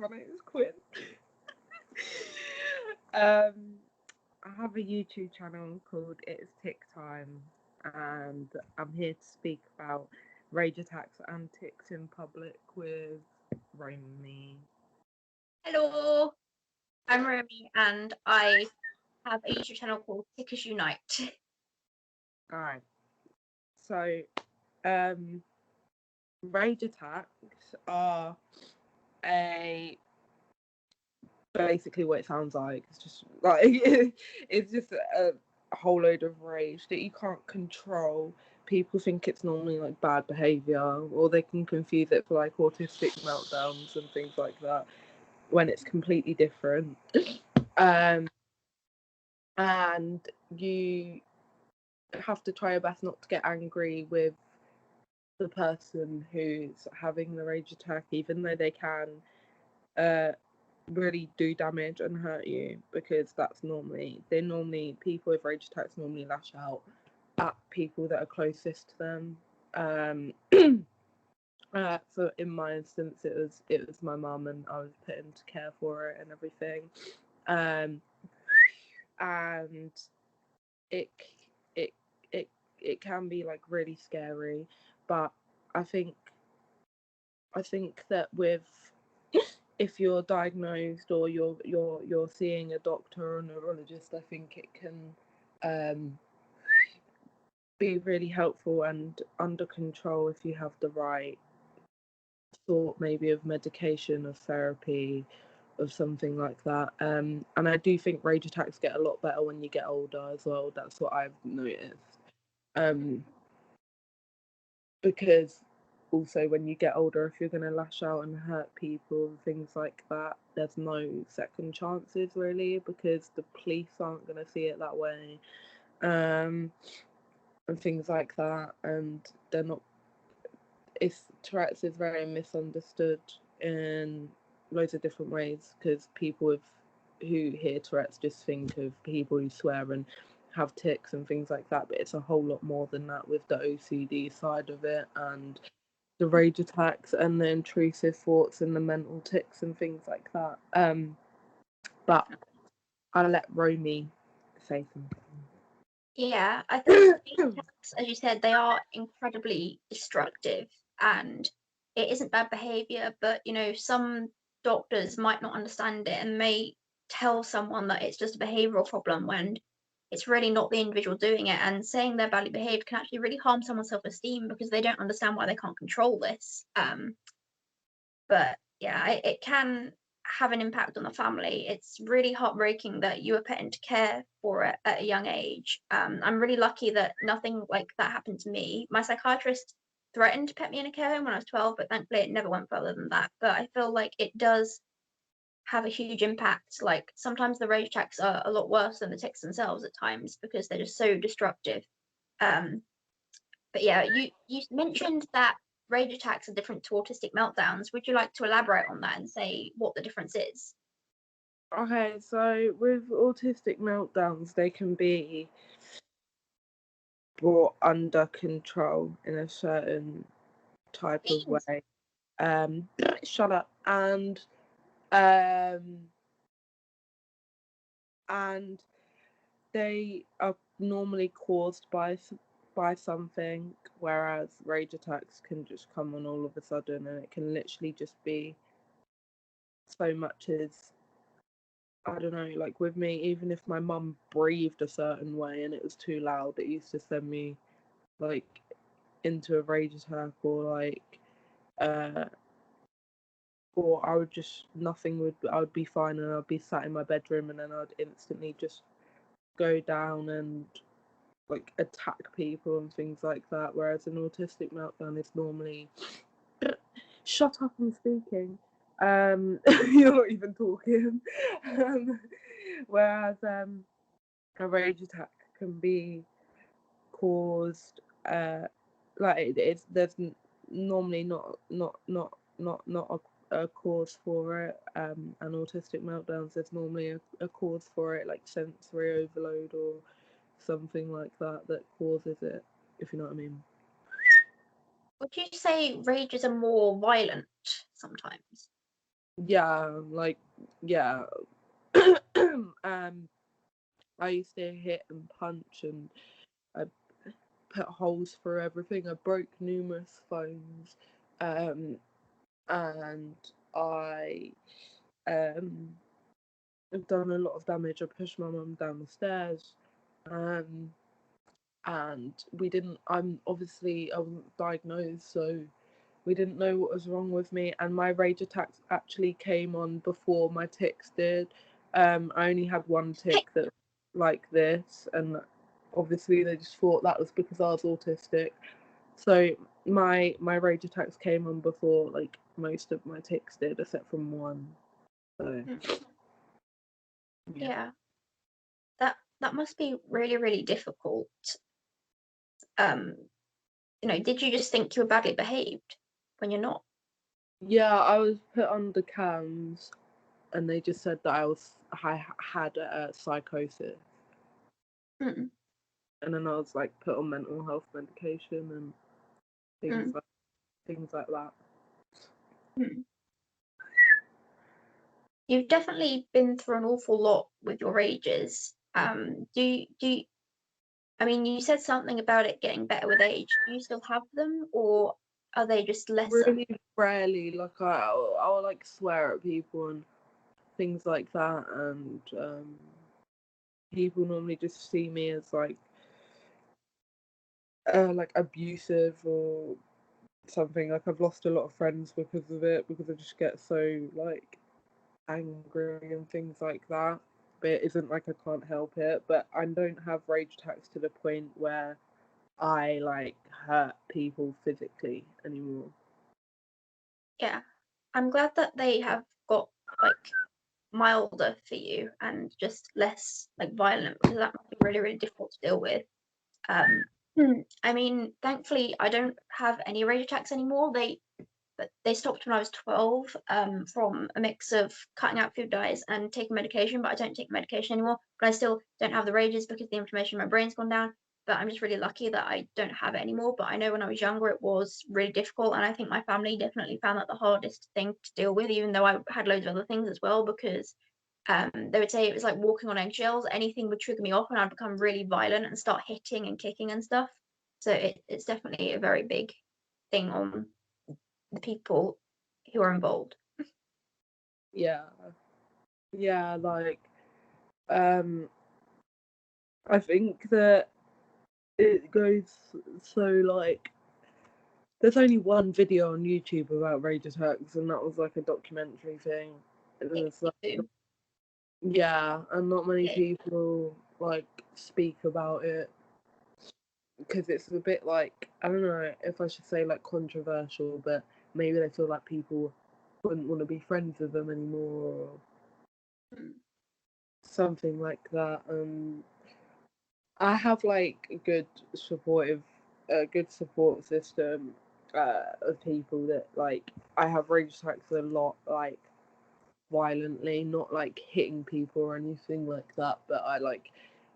My name is Quinn. I have a YouTube channel called It's Tick Time, and I'm here to speak about rage attacks and tics in public with Romy. Hello, I'm Romy and I have a YouTube channel called Tickers Unite. Alright, so rage attacks are basically what it sounds like. It's just like it's just a whole load of rage that you can't control. People think it's normally like bad behavior, or they can confuse it for like autistic meltdowns and things like that when it's completely different. And you have to try your best not to get angry with the person who's having the rage attack, even though they can really do damage and hurt you, because people with rage attacks normally lash out at people that are closest to them. So in my instance, it was my mum, and I was put into care for it and everything. And it can be like really scary, but I think that if you're diagnosed or you're seeing a doctor or a neurologist, I think it can be really helpful and under control if you have the right sort, maybe of medication, of therapy, of something like that. And I do think rage attacks get a lot better when you get older as well. That's what I've noticed. Because also when you get older, if you're going to lash out and hurt people and things like that, there's no second chances really, because the police aren't going to see it that way, and things like that. And they're not, Tourette's is very misunderstood in loads of different ways, because people who hear Tourette's just think of people who swear and have tics and things like that, but it's a whole lot more than that, with the OCD side of it and the rage attacks and the intrusive thoughts and the mental tics and things like that. But I'll let Romy say something. Yeah, I think attacks, as you said, they are incredibly destructive, and it isn't bad behavior, but some doctors might not understand it and may tell someone that it's just a behavioral problem when it's really not the individual doing it, and saying they're badly behaved can actually really harm someone's self-esteem because they don't understand why they can't control this. But yeah, it can have an impact on the family. It's really heartbreaking that you were put into care for it at a young age. I'm really lucky that nothing like that happened to me. My psychiatrist threatened to put me in a care home when I was 12, but thankfully it never went further than that. But I feel like it does have a huge impact. Like sometimes the rage attacks are a lot worse than the tics themselves at times because they're just so destructive. But yeah, you mentioned that rage attacks are different to autistic meltdowns. Would you like to elaborate on that and say what the difference is? Okay, so with autistic meltdowns, they can be brought under control in a certain type of way. Shut up. And they are normally caused by something, whereas rage attacks can just come on all of a sudden, and it can literally just be so much as, I don't know, like with me, even if my mum breathed a certain way and it was too loud, it used to send me like into a rage attack, or like or I would just, I would be fine and I'd be sat in my bedroom and then I'd instantly just go down and like attack people and things like that. Whereas an autistic meltdown is normally shut up, I'm speaking. You're not even talking. Whereas a rage attack can be caused like there's normally not a cause for it. And autistic meltdowns, there's normally a cause for it, like sensory overload or something like that causes it, if you know what I mean. Would you say rages are more violent sometimes? yeah, like, yeah. um, I used to hit and punch, and I put holes through everything. I broke numerous phones, um, and I um have done a lot of damage. I pushed my mum down the stairs, um, and we didn't. I wasn't diagnosed, so we didn't know what was wrong with me. And my rage attacks actually came on before my tics did. I only had one tic that like this, and obviously they just thought that was because I was autistic. So my rage attacks came on before like most of my tics did, except from one. So yeah. Yeah, that must be really, really difficult. Um, did you just think you were badly behaved when you're not? Yeah, I was put under cams, and they just said that I had a psychosis, Mm, and then I was like put on mental health medication and things mm, like things like that. mm. You've definitely been through an awful lot with your rages. I mean, you said something about it getting better with age. Do you still have them, or are they just lesser? Really rarely, like I'll like swear at people and things like that, and people normally just see me as like abusive or something. Like I've lost a lot of friends because of it, because I just get so like angry and things like that. But it isn't like I can't help it. But I don't have rage attacks to the point where I like hurt people physically anymore. Yeah, I'm glad that they have got like milder for you and just less like violent because that must be really, really difficult to deal with. I mean, thankfully, I don't have any rage attacks anymore. They stopped when I was 12 from a mix of cutting out food dyes and taking medication, but I don't take medication anymore. But I still don't have the rages because the inflammation in my brain's gone down. But I'm just really lucky that I don't have it anymore. But I know when I was younger, it was really difficult. And I think my family definitely found that the hardest thing to deal with, even though I had loads of other things as well, because they would say it was like walking on eggshells. Anything would trigger me off and I'd become really violent and start hitting and kicking and stuff. So it's definitely a very big thing on the people who are involved. Yeah, yeah, like um, I think that it goes so like there's only one video on YouTube about rage attacks, and that was like a documentary thing. And Yeah, it's me like, too. yeah, and not many Yeah. people like speak about it because it's a bit like, I don't know if I should say like controversial, but maybe they feel like people wouldn't want to be friends with them anymore or Mm, something like that. I have like a good support system of people that like I have rage attacks a lot, like violently, not like hitting people or anything like that, but I like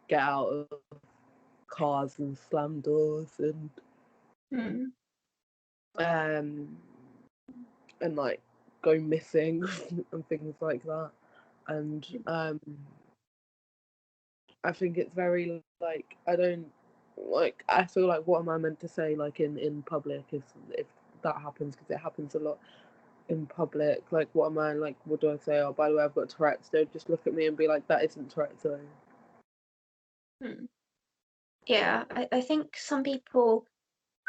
get out of cars and slam doors mm, um and like go missing and things like that. And I think it's very like I don't like I feel like what am I meant to say like in public if that happens, because it happens a lot in public. Like what am I like, what do I say? Oh, by the way, I've got Tourette's. Don't just look at me and be like, that isn't Tourette's. mm. Yeah, I think some people,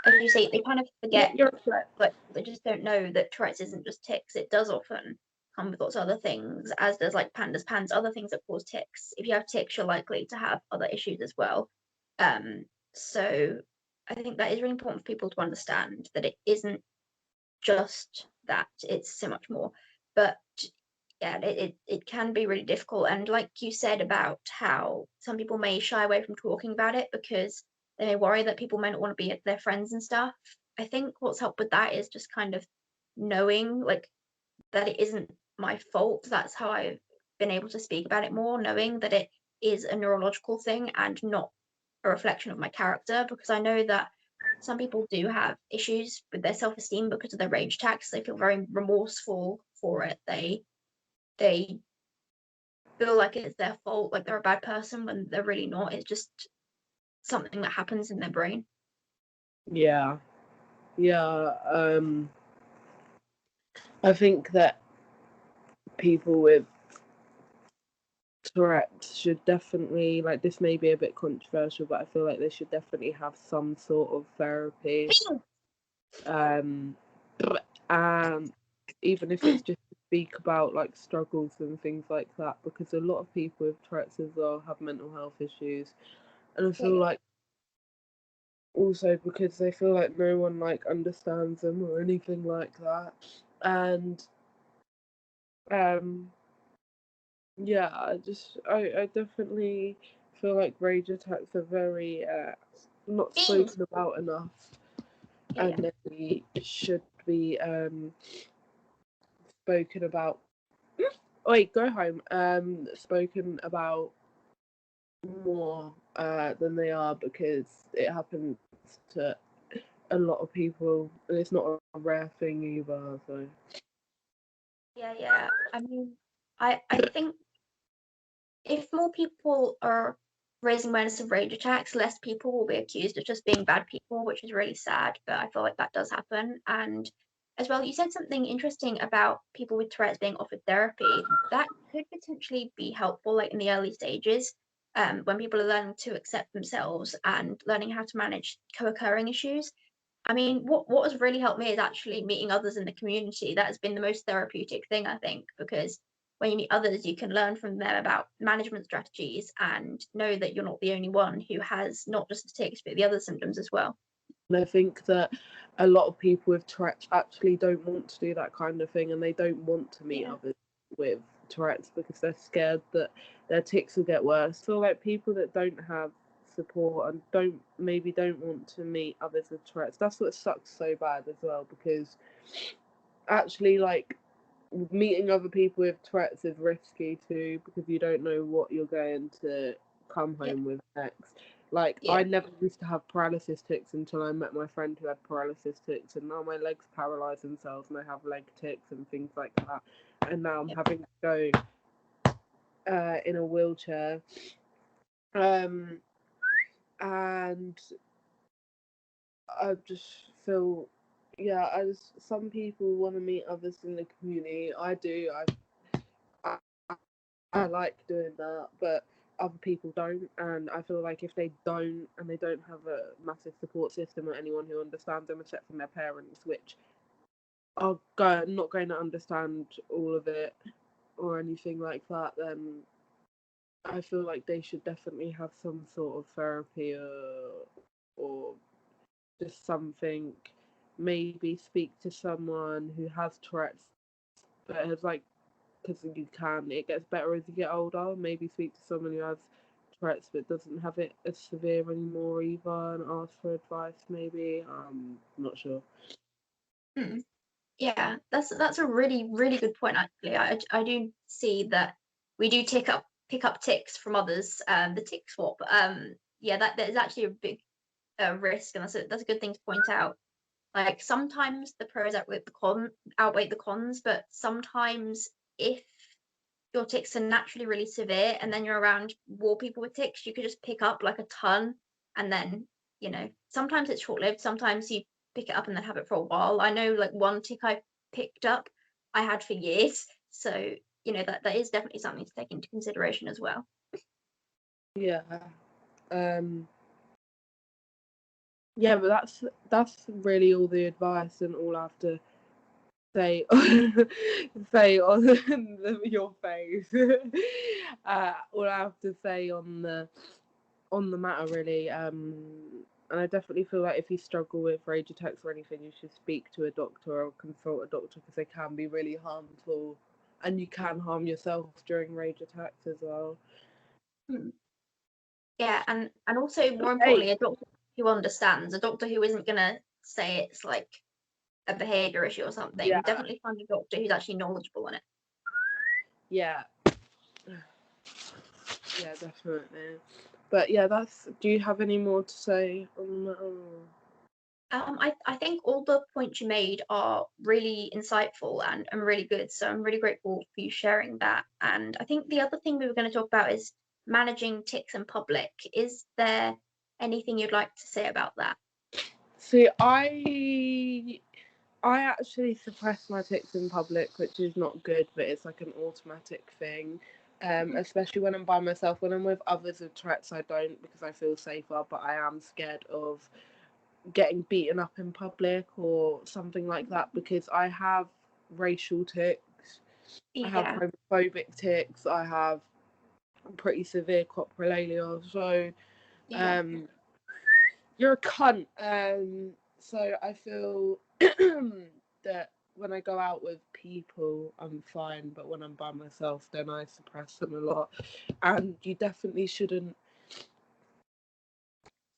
as you say, they kind of forget, You're a threat. but they just don't know that Tourette's isn't just tics. It does often come with lots of other things, as does like pandas, pans, other things that cause tics. If you have tics, you're likely to have other issues as well. Um, so I think that is really important for people to understand that it isn't just that, it's so much more. But yeah, it can be really difficult. And like you said about how some people may shy away from talking about it because they may worry that people may not want to be their friends and stuff. I think what's helped with that is just kind of knowing like that it isn't my fault. That's how I've been able to speak about it more, knowing that it is a neurological thing and not a reflection of my character, because I know that some people do have issues with their self-esteem because of their rage attacks. They feel very remorseful for it. They feel like it's their fault, like they're a bad person when they're really not. It's just something that happens in their brain. Yeah. I think that people with Tourette's should definitely, like, this may be a bit controversial, but I feel like they should definitely have some sort of therapy. Um, even if it's just to speak about like struggles and things like that, because a lot of people with Tourette's as well have mental health issues, and I feel like also because they feel like no one like understands them or anything like that, and yeah, I definitely feel like rage attacks are very not spoken about enough, and they should be spoken about. Wait, go home. Spoken about more than they are, because it happens to a lot of people, and it's not a rare thing either. So Yeah. I mean, I think if more people are raising awareness of rage attacks, less people will be accused of just being bad people, which is really sad. But I feel like that does happen. And as well, you said something interesting about people with Tourette's being offered therapy. That could potentially be helpful, like in the early stages, when people are learning to accept themselves and learning how to manage co-occurring issues. I mean, what has really helped me is actually meeting others in the community. That has been the most therapeutic thing, I think, because when you meet others, you can learn from them about management strategies and know that you're not the only one who has not just the tics, but the other symptoms as well. and I think that a lot of people with Tourette's actually don't want to do that kind of thing, and they don't want to meet others with Tourette's because they're scared that their tics will get worse. So like people that don't have support and don't want to meet others with Tourette's, that's what sucks so bad as well, because actually like meeting other people with Tourette's is risky too, because you don't know what you're going to come home with next. Like I never used to have paralysis tics until I met my friend who had paralysis tics, and now my legs paralyze themselves and I have leg tics and things like that. And now I'm having to go in a wheelchair. And I just feel, some people want to meet others in the community. I do. I I like doing that, but other people don't, and I feel like if they don't and they don't have a massive support system or anyone who understands them except from their parents, which are not going to understand all of it or anything like that, then I feel like they should definitely have some sort of therapy, or just something. Maybe speak to someone who has Tourette's but has like, because it gets better as you get older. Maybe speak to someone who has Tourette's but doesn't have it as severe anymore either, and ask for advice. Maybe I'm not sure. Yeah, that's a really really good point actually. I do see that we do pick up tics from others. The tick swap. Yeah, that is actually a big risk, and that's a good thing to point out. Like sometimes the pros outweigh the cons, but sometimes if your tics are naturally really severe and then you're around more people with tics, you could just pick up like a ton, and then sometimes it's short lived, sometimes you pick it up and then have it for a while. I know like one tic I picked up I had for years, so that is definitely something to take into consideration as well. Yeah. Yeah, but that's really all the advice and all I have to say say on your face. All I have to say on the matter really. And I definitely feel like if you struggle with rage attacks or anything, you should speak to a doctor or consult a doctor, because they can be really harmful, and you can harm yourself during rage attacks as well. Yeah, and also more importantly, a doctor who understands, a doctor who isn't gonna say it's like a behavior issue or something. Yeah. Definitely find a doctor who's actually knowledgeable on it. Yeah. Yeah, definitely. But yeah, do you have any more to say on that? I think all the points you made are really insightful and really good. So I'm really grateful for you sharing that. And I think the other thing we were going to talk about is managing tics in public. Is there anything you'd like to say about that? See, I actually suppress my tics in public, which is not good, but it's like an automatic thing. Especially when I'm by myself. When I'm with others with Tourette's, I don't, because I feel safer, but I am scared of getting beaten up in public or something like that, because I have racial tics, I have Yeah, homophobic tics, I have pretty severe coprolalia, so yeah. you're a cunt. So I feel that when I go out with people, I'm fine, but when I'm by myself, then I suppress them a lot. And you definitely shouldn't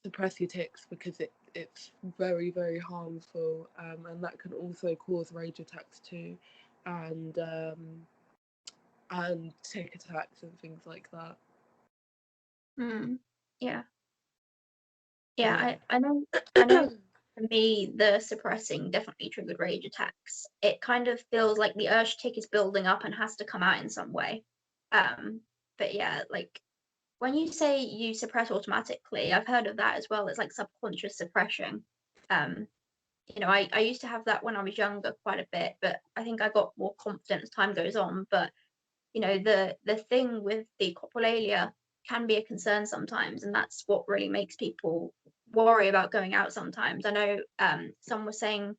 suppress your tics, because it's very, very harmful, and that can also cause rage attacks too, and tic attacks and things like that. Mm, yeah. But Yeah, yeah. I know for me the suppressing definitely triggered rage attacks. It kind of feels like the urge tic is building up and has to come out in some way. Um, but yeah, like when you say you suppress automatically, I've heard of that as well. It's like subconscious suppression. Um, I used to have that when I was younger quite a bit, but I think I got more confident as time goes on. But the thing with the coprolalia can be a concern sometimes, and that's what really makes people worry about going out sometimes. I know someone was saying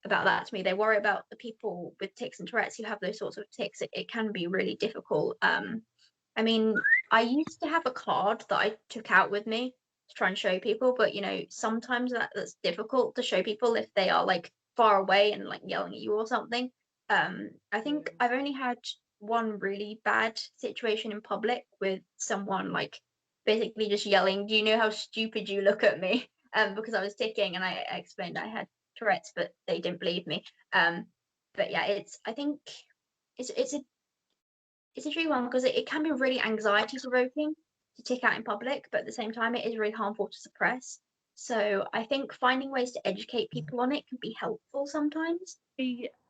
about that to me. They worry about the people with tics and Tourette's who have those sorts of tics. It can be really difficult. I mean, I used to have a card that I took out with me to try and show people, but sometimes that's difficult to show people if they are like far away and like yelling at you or something. I think I've only had one really bad situation in public with someone like basically just yelling, "Do you know how stupid you look at me?" Because I was ticking and I explained I had Tourette's, but they didn't believe me. But yeah, I think it's a tricky one because it can be really anxiety provoking to tick out in public, but at the same time, it is really harmful to suppress. So I think finding ways to educate people on it can be helpful sometimes.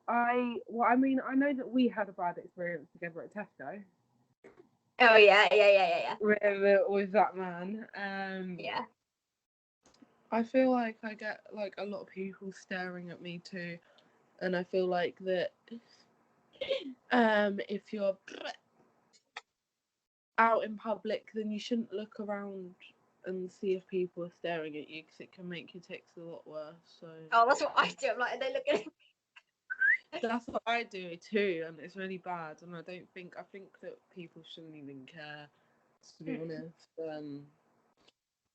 I mean, I know that we had a bad experience together at Tesco Oh yeah. with that man. Yeah. I feel like I get like a lot of people staring at me too, and I feel like that if you're out in public, then you shouldn't look around and see if people are staring at you, because it can make your tics a lot worse. So Oh, that's what I do. I'm like, are they looking? that's what I do too, and it's really bad. And I think that people shouldn't even care, to be honest.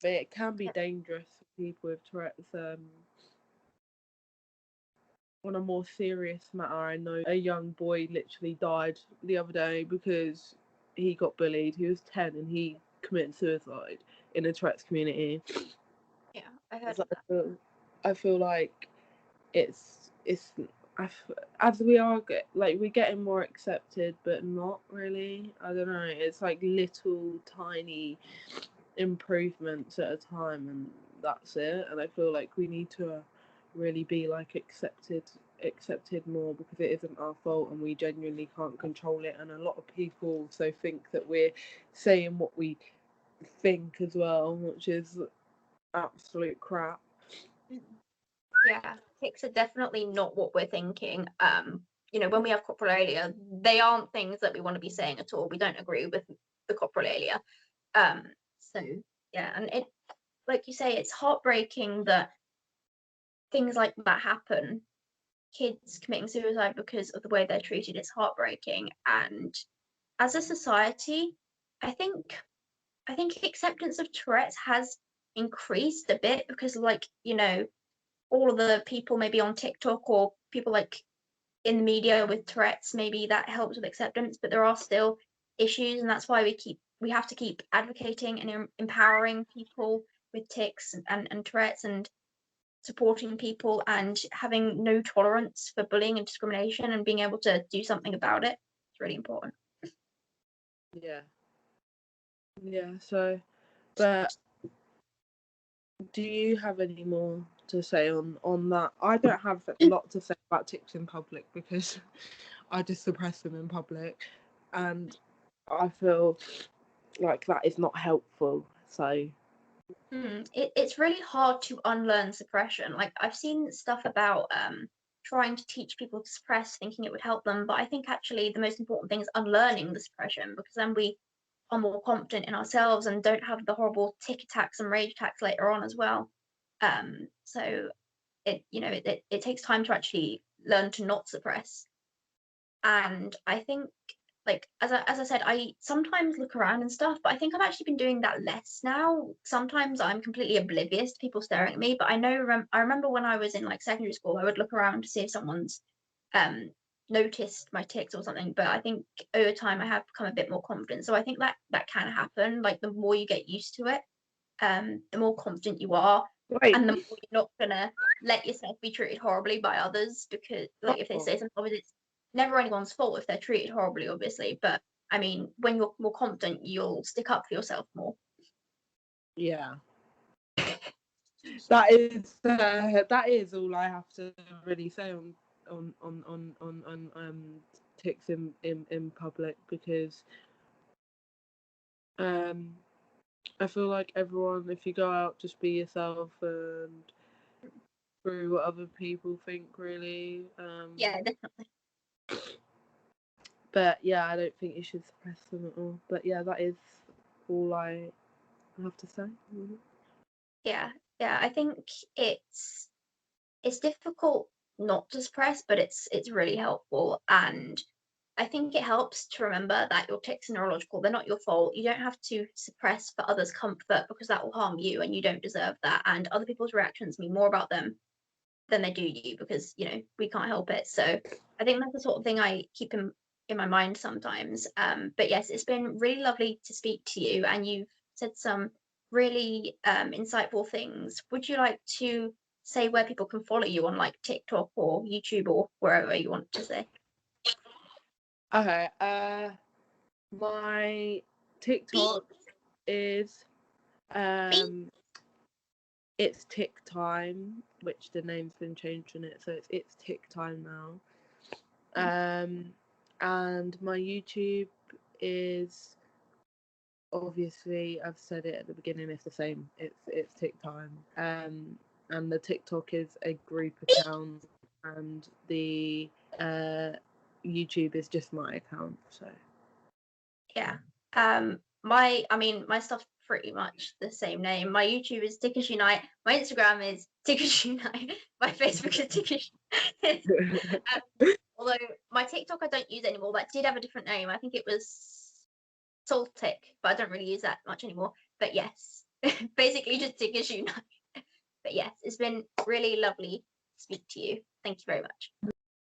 But it can be dangerous for people with Tourette's. On a more serious matter, I know a young boy literally died the other day because he got bullied. He was 10 and he committed suicide in a Tourette's community. Yeah, I heard So of that. I feel like it's as we are like we're getting more accepted, but not really. I don't know. It's like little tiny improvements at a time, and that's it. And I feel like we need to really be like accepted more, because it isn't our fault and we genuinely can't control it. And a lot of people also think that we're saying what we think as well, which is absolute crap. Yeah, tics are definitely not what we're thinking. When we have coprolalia, they aren't things that we want to be saying at all. We don't agree with the coprolalia. So yeah, and it, like you say, it's heartbreaking that things like that happen. Kids committing suicide because of the way they're treated is heartbreaking. And as a society, I think I think acceptance of Tourette's has increased a bit because, like, all of the people maybe on TikTok or people like in the media with Tourette's, maybe that helps with acceptance, but there are still issues, and that's why we have to keep advocating and empowering people with tics and Tourette's and supporting people and having no tolerance for bullying and discrimination and being able to do something about it. It's really important. Yeah. Yeah, so, but do you have any more to say on that. I don't have a lot to say about tics in public because I just suppress them in public, and I feel like that is not helpful. So It's really hard to unlearn suppression. Like I've seen stuff about trying to teach people to suppress, thinking it would help them, but I think actually the most important thing is unlearning the suppression, because then we are more confident in ourselves and don't have the horrible tic attacks and rage attacks later on as well. So it takes time to actually learn to not suppress. And I think, like as I said, I sometimes look around and stuff, but I think I've actually been doing that less now. Sometimes I'm completely oblivious to people staring at me, but I remember when I was in like secondary school, I would look around to see if someone's noticed my tics or something. But I think over time I have become a bit more confident. So I think that can happen. Like the more you get used to it, the more confident you are, wait, and the more you're not gonna let yourself be treated horribly by others, because like if they say something, obviously it's never anyone's fault if they're treated horribly, obviously, but I mean when you're more confident you'll stick up for yourself more. yeah, that is all I have to really say on tics in public, because I feel like everyone, if you go out, just be yourself and screw what other people think, really. Yeah, definitely. But yeah, I don't think you should suppress them at all. But yeah, that is all I have to say. Yeah, I think it's difficult not to suppress, but it's really helpful. And I think it helps to remember that your tics are neurological. They're not your fault. You don't have to suppress for others' comfort, because that will harm you and you don't deserve that. And other people's reactions mean more about them than they do you, because we can't help it. So I think that's the sort of thing I keep in my mind sometimes. But yes, it's been really lovely to speak to you, and you've said some really insightful things. Would you like to say where people can follow you on like TikTok or YouTube or wherever you want to say? Okay, my TikTok is it's Tic Time, which the name's been changed in it, so it's Tic Time now. And my YouTube is, obviously, I've said it at the beginning, it's the same. It's Tic Time. And the TikTok is a group account, and the YouTube is just my account. So Yeah. My stuff's pretty much the same name. My YouTube is Tickers Unite. My Instagram is Tickers Unite. My Facebook is Tickers Unite. Although my TikTok I don't use anymore, but I did have a different name. I think it was Saltic, but I don't really use that much anymore. But yes, basically just Tickers Unite. But yes, it's been really lovely to speak to you. Thank you very much.